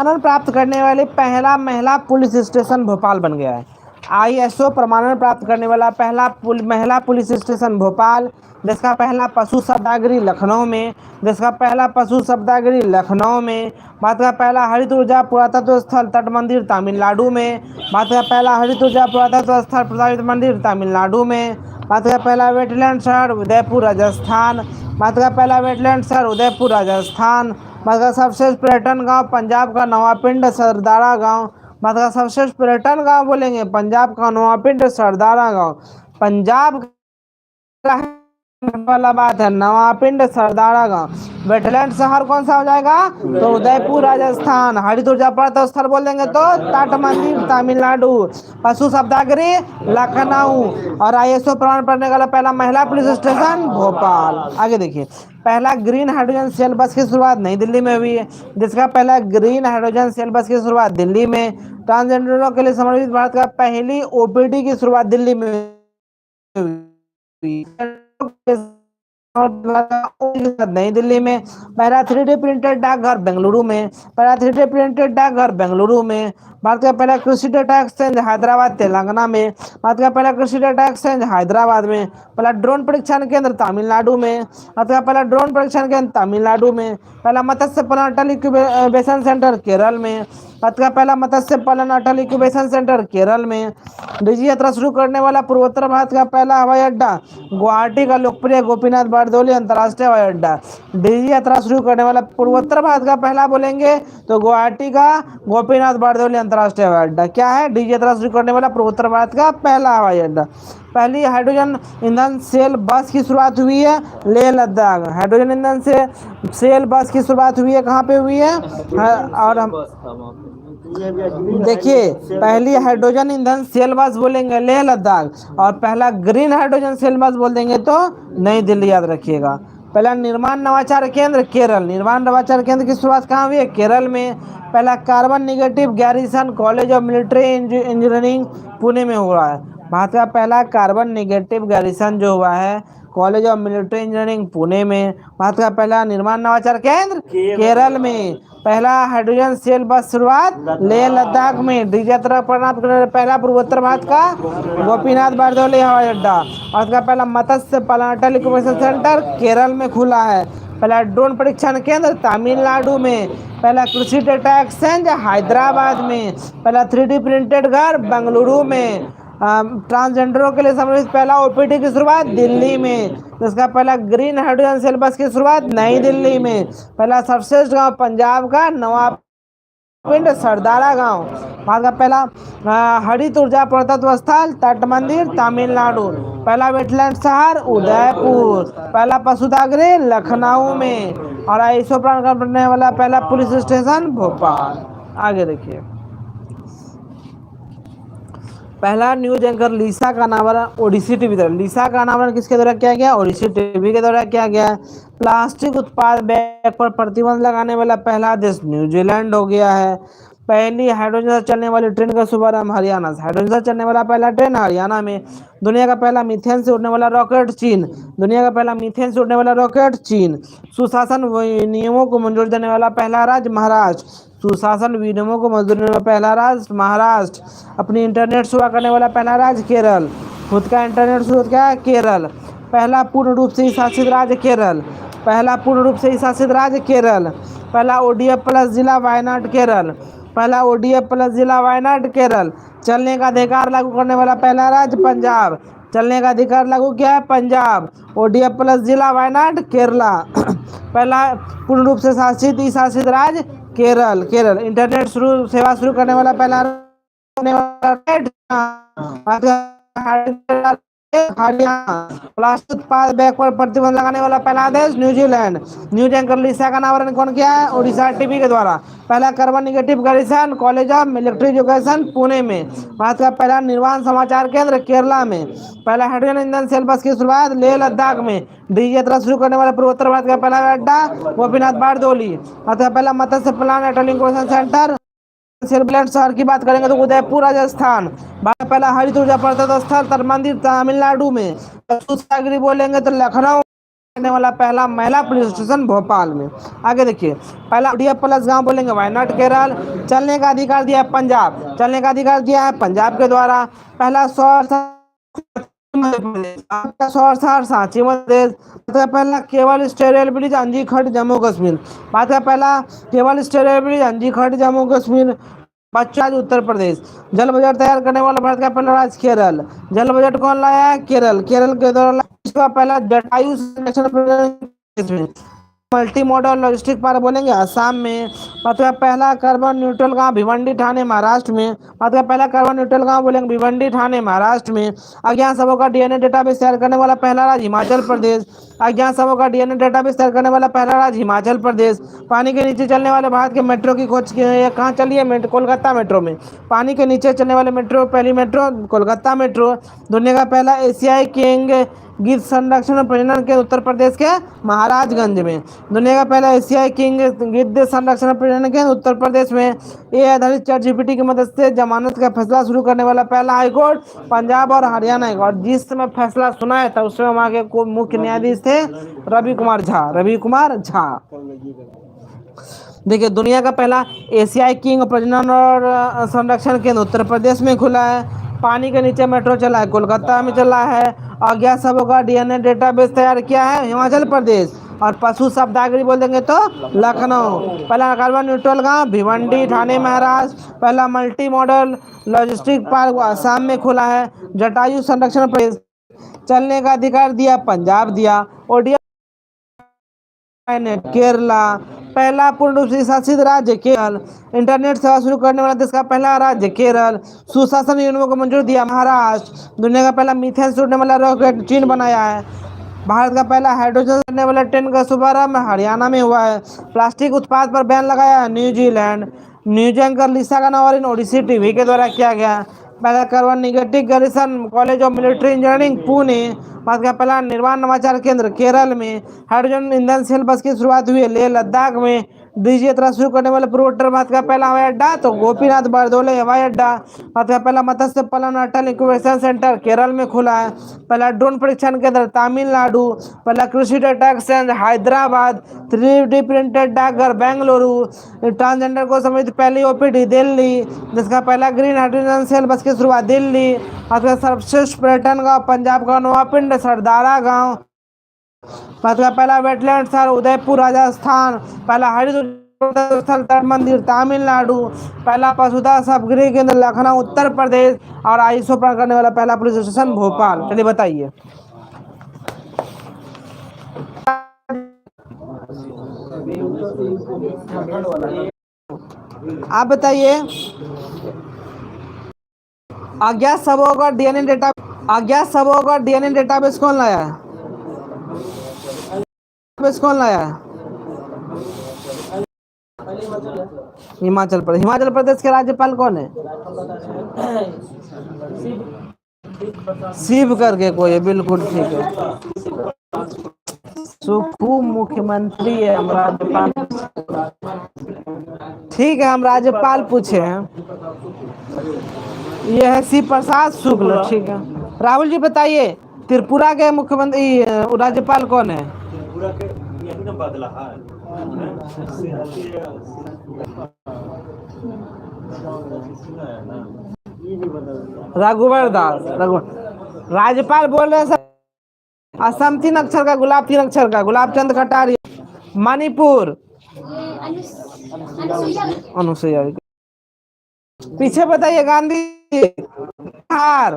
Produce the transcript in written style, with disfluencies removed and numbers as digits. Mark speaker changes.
Speaker 1: प्रमाणन प्राप्त करने वाले पहला महिला पुलिस स्टेशन भोपाल बन गया है। आईएसओ प्रमाणन प्राप्त करने वाला पहला महिला पुलिस स्टेशन भोपाल। देश का पहला पशु शब्दागिरी लखनऊ में। देश का पहला पशु शब्दागिरी लखनऊ में। भारत का पहला हरित ऊर्जा पुरातत्व स्थल तट मंदिर तमिलनाडु में। भारत का पहला हरित ऊर्जा पुरातत्व स्थल प्रस्तावित मंदिर तमिलनाडु में। भारत का पहला वेटलैंड शहर उदयपुर राजस्थान। भारत का पहला वेटलैंड शहर उदयपुर राजस्थान। भारत का सबसे पर्यटन गांव पंजाब का नवापिंड सरदारा गांव। भारत का सबसे पर्यटन गांव बोलेंगे पंजाब का नवापिंड सरदारा गांव। पंजाब का वाला बात है नवापिंड सरदारा गांव। वेटलैंड शहर कौन सा हो जाएगा तो उदयपुर राजस्थान। हरित ऊर्जा पर्वत स्थल बोल देंगे तो तट मंदिर तमिलनाडु। पशु शब्दागिरी लखनऊ। और आईएसओ प्रमाण पढ़ने वाला पहला महिला पुलिस स्टेशन भोपाल। आगे देखिए, पहला ग्रीन हाइड्रोजन सेल बस की शुरुआत नई दिल्ली में हुई है। जिसका पहला ग्रीन हाइड्रोजन सेल बस की शुरुआत दिल्ली में। ट्रांसजेंडरों के लिए समर्पित भारत का पहली ओपीडी की शुरुआत दिल्ली में हुई। नई दिल्ली में। पहला 3D प्रिंटेड डाकघर बेंगलुरु में। पहला 3D प्रिंटेड डाकघर बेंगलुरु में। भारत का पहला कृषि डेटा एक्सचेंज हैदराबाद तेलंगाना में। भारत का पहला कृषि डेटा एक्सचेंज हैदराबाद में। पहला ड्रोन परीक्षण केंद्र तमिलनाडु में। भारत का पहला ड्रोन परीक्षण केंद्र तमिलनाडु में। पहला मत्स्य पालन अटल इंक्यूबेशन सेंटर केरल में। भारत का पहला मत्स्य पालन अटल इंक्यूबेशन सेंटर केरल में। निजी यात्रा शुरू करने वाला पूर्वोत्तर भारत का पहला हवाई अड्डा गुवाहाटी का लोकप्रिय गोपीनाथ बारदौली अंतर्राष्ट्रीय हवाई अड्डा। निजी यात्रा शुरू करने वाला पूर्वोत्तर भारत का पहला बोलेंगे तो गुवाहाटी का गोपीनाथ बारदौली अंतर्राष्ट्रीय हवाई अड्डा। क्या है, निजी यात्रा शुरू करने वाला पूर्वोत्तर भारत का पहला हवाई अड्डा। पहली हाइड्रोजन ईंधन सेल बस की शुरुआत हुई है लेह लद्दाख। हाइड्रोजन ईंधन से सेल बस की शुरुआत हुई है कहाँ पे हुई है और हम देखिए, पहली हाइड्रोजन ईंधन सेल बस बोलेंगे लेह लद्दाख और पहला ग्रीन हाइड्रोजन सेल बस बोल देंगे तो नई दिल्ली, याद रखिएगा। पहला निर्माण नवाचार केंद्र केरल। निर्माण नवाचार केंद्र की शुरुआत कहाँ हुई है, केरल में। पहला carbon negative garrison college of military engineering Pune में हुआ है। भारत का पहला कार्बन निगेटिव गैरिसन जो हुआ है college of military engineering Pune में। भारत का पहला निर्माण नवाचार केंद्र केरल में। पहला हाइड्रोजन सेल बस शुरुआत लेह लद्दाख में। डीजे यात्रा पहला पूर्वोत्तर भारत का गोपीनाथ बारदौली हवाई अड्डा। भारत का पहला मत्स्य पालन अटल इंक्यूबेशन सेंटर केरल में खुला है। पहला ड्रोन परीक्षण केंद्र तमिलनाडु में। पहला कृषि डेटा एक्सचेंज हैदराबाद में। पहला 3D प्रिंटेड घर बेंगलुरु में। ट्रांसजेंडरों के लिए समर्पित पहला ओपीडी की शुरुआत दिल्ली में। जिसका पहला ग्रीन हाइड्रोजन सेल बस की शुरुआत नई दिल्ली में। पहला सर्वश्रेष्ठ गांव पंजाब का नवापिंड सरदारा गांव। भारत का पहला हरित ऊर्जा पुरातत्व स्थल तट मंदिर तमिलनाडु। पहला वेटलैंड शहर उदयपुर। पहला पशुदागिरी लखनऊ में। और आईएसओ प्रमाण बनने वाला पहला पुलिस स्टेशन भोपाल। आगे देखिए, पहला न्यूज एंकर लिसा का अनावरण ओडिसी टीवी द्वारा। लिसा का अनावरण किसके द्वारा किया गया, ओडिसी टीवी के द्वारा किया गया। प्लास्टिक उत्पाद बैग पर प्रतिबंध लगाने वाला पहला देश न्यूजीलैंड हो गया है। पहली हाइड्रोजन से चलने वाली ट्रेन का शुभारंभ हरियाणा से। हाइड्रोजन से चलने वाला पहला ट्रेन हरियाणा में। दुनिया का पहला मीथेन से उड़ने वाला रॉकेट चीन। दुनिया का पहला मीथेन से उड़ने वाला रॉकेट चीन। सुशासन नियमों को मंजूरी देने वाला पहला राज्य महाराष्ट्र। सुशासन विनियमों को मंजूरी देने वाला पहला राज्य महाराष्ट्र। अपनी इंटरनेट सेवा करने वाला पहला राज्य केरल। खुद का इंटरनेट शुरू किया केरल। पहला पूर्ण रूप से शासित राज्य केरल। पहला पूर्ण रूप से शासित राज्य केरल। पहला ओडीएफ प्लस जिला वायनाड केरल। पहला ओडीएफ प्लस जिला वायनाड केरल। चलने का अधिकार लागू करने वाला पहला राज्य पंजाब। चलने का अधिकार लागू किया है पंजाब। ओडीएफ प्लस जिला वायनाड केरला। पहला पूर्ण रूप से शासित राज्य केरल। केरल इंटरनेट सेवा शुरू करने वाला पहला हरियाणा। प्लास्टिक उत्पाद बैग पर प्रतिबंध लगाने वाला पहला देश न्यूजीलैंड। न्यूज एंकर लिसा का अनावरण कौन किया है, ओडिशा टीवी के द्वारा। पहला carbon negative garrison college of military education Pune में। भारत का पहला निर्माण समाचार केंद्र केरला में। पहला हाइड्रोजन ईंधन सेल बस की शुरुआत लेह लद्दाख में। डीजी यात्रा शुरू करने वाला पूर्वोत्तर भारत का पहला अड्डा गोपीनाथ बारदौली। अतः पहला मत्स्य पालन अटल इंक्यूबेशन सेंटर सेलब्लैंड शहर की बात करेंगे तो उदयपुर राजस्थान। पहला हरित ऊर्जा पर्यटन स्थल मंदिर तमिलनाडु में। बोलेंगे तो लखनऊ करने वाला पहला महिला पुलिस स्टेशन भोपाल में। आगे देखिए, पहला डीएफ प्लस गांव बोलेंगे वायनाड केरल। चलने का अधिकार दिया है पंजाब, चलने का अधिकार दिया है पंजाब के द्वारा। पहला सौर सांची मध्य प्रदेश। पहला केवल स्टेरियल ब्रिज अंजी खट जम्मू कश्मीर। बात का पहला केवल स्टेरियल ब्रिज अंजी खट जम्मू कश्मीर। बच्चा उत्तर प्रदेश। जल बजट तैयार करने वाला भारत का पहला राज्य केरल। जल बजट कौन लाया है? केरल। केरल के द्वारा इसका पहला जटायु संरक्षण project multi modal logistic park बोलेंगे असम में। मतलब पहला कार्बन न्यूट्रल गांव भिवंडी ठाणे महाराष्ट्र में। मतलब पहला कार्बन न्यूट्रल गांव बोलेंगे भिवंडी ठाणे महाराष्ट्र में। अज्ञात सबों का डीएनए डेटाबेस तैयार करने वाला पहला राज्य हिमाचल प्रदेश। अज्ञात सबों का डीएनए डेटाबेस तैयार करने वाला पहला राज्य हिमाचल प्रदेश। पानी के नीचे चलने वाले भारत के मेट्रो की खोज कहाँ चली है? कोलकाता मेट्रो में। पानी के नीचे चलने वाले मेट्रो, पहली मेट्रो कोलकाता मेट्रो। दुनिया का पहला एशियाई किंग गिद्ध संरक्षण और प्रजनन के उत्तर प्रदेश के महाराजगंज में। दुनिया का पहला एशियाई किंग गिद्ध संरक्षण और प्रजनन के उत्तर प्रदेश में। ए आधारित चैट जीपीटी की मदद से जमानत का फैसला शुरू करने वाला पहला हाईकोर्ट पंजाब और हरियाणा हाईकोर्ट। जिस समय फैसला सुना है था उस समय वहाँ के मुख्य न्यायाधीश थे रवि कुमार झा। रवि कुमार झा। देखिए, दुनिया का पहला एशियाई किंग प्रजनन और संरक्षण केंद्र उत्तर प्रदेश में खुला है। पानी के नीचे मेट्रो चला है कोलकाता में चला है। अज्ञात सबों का डीएनए डेटाबेस तैयार किया है हिमाचल प्रदेश। और पशु शब्दावली बोल देंगे तो लखनऊ। पहला कार्बन न्यूट्रल गांव भिवंडी ठाणे महाराष्ट्र। पहला multi modal logistic park Assam में खुला है। जटायु संरक्षण प्रदेश। चलने का अधिकार दिया पंजाब दिया। ओडिया केरला। पहला पूर्ण रूप से शासित राज्य केरल। इंटरनेट सेवा शुरू करने वाला देश का पहला राज्य केरल। सुशासन नियमों को मंजूर दिया महाराष्ट्र। दुनिया का पहला मीथेन छोड़ने वाला रॉकेट चीन बनाया है। भारत का पहला हाइड्रोजन करने वाला ट्रेन का शुभारंभ हरियाणा में हुआ है। प्लास्टिक उत्पाद पर बैन लगाया है न्यूजीलैंड। न्यूज एंकर लिसा का नवारिन ओडिसी टीवी के द्वारा किया गया। पहला carbon negative garrison college of military engineering Pune. Bharat का पहला निर्माण नवाचार केंद्र केरल में। हाइड्रोजन ईंधन सेल बस की शुरुआत हुई है लेह लद्दाख में। डीजी यात्रा शुरू करने वाले पूर्वोत्तर भारत का पहला हवाई अड्डा तो गोपीनाथ बरदोले हवाई अड्डा। भारत का पहला मत्स्य पालन अटल इंक्यूबेशन सेंटर केरल में खुला है। पहला ड्रोन परीक्षण केंद्र तमिलनाडु। पहला कृषि data exchange Hyderabad. 3D printed डाकघर बेंगलुरु। ट्रांसजेंडर को संबंधित पहली ओपीडी दिल्ली। जिसका पहला ग्रीन हाइड्रोजन सेल बस की शुरुआत दिल्ली। भारत का सर्वश्रेष्ठ पर्यटन गाँव पंजाब का नवापिंड सरदारा गाँव। भारत का पहला वेटलैंड शहर उदयपुर राजस्थान। पहला हरित स्थल तट मंदिर तमिलनाडु। पहला पशुधन सबगृह केंद्र लखनऊ उत्तर प्रदेश। और आईएसओ प्राप्त करने वाला पहला पुलिस स्टेशन भोपाल। चलिए बताइए, आप बताइए। अज्ञात सबों का डीएनए डेटाबेस कौन लाया है? कौन लाया है? हिमाचल प्रदेश। हिमाचल प्रदेश के राज्यपाल कौन है? शिव करके कोई है, बिल्कुल ठीक है। सुखू मुख्यमंत्री है। हम राज्यपाल, ठीक है, हम राज्यपाल पूछे हैं। यह है शिव प्रसाद शुक्ल। ठीक है, राहुल जी बताइए, त्रिपुरा के मुख्यमंत्री राज्यपाल कौन है? रघुवर दास। राज्यपाल बोल रहे हैं सर। असम 3 अक्षर का, गुलाब 3 अक्षर का, गुलाब चंद कटारिया। मणिपुर अनुसुईया। पीछे बताइए, गांधी। बिहार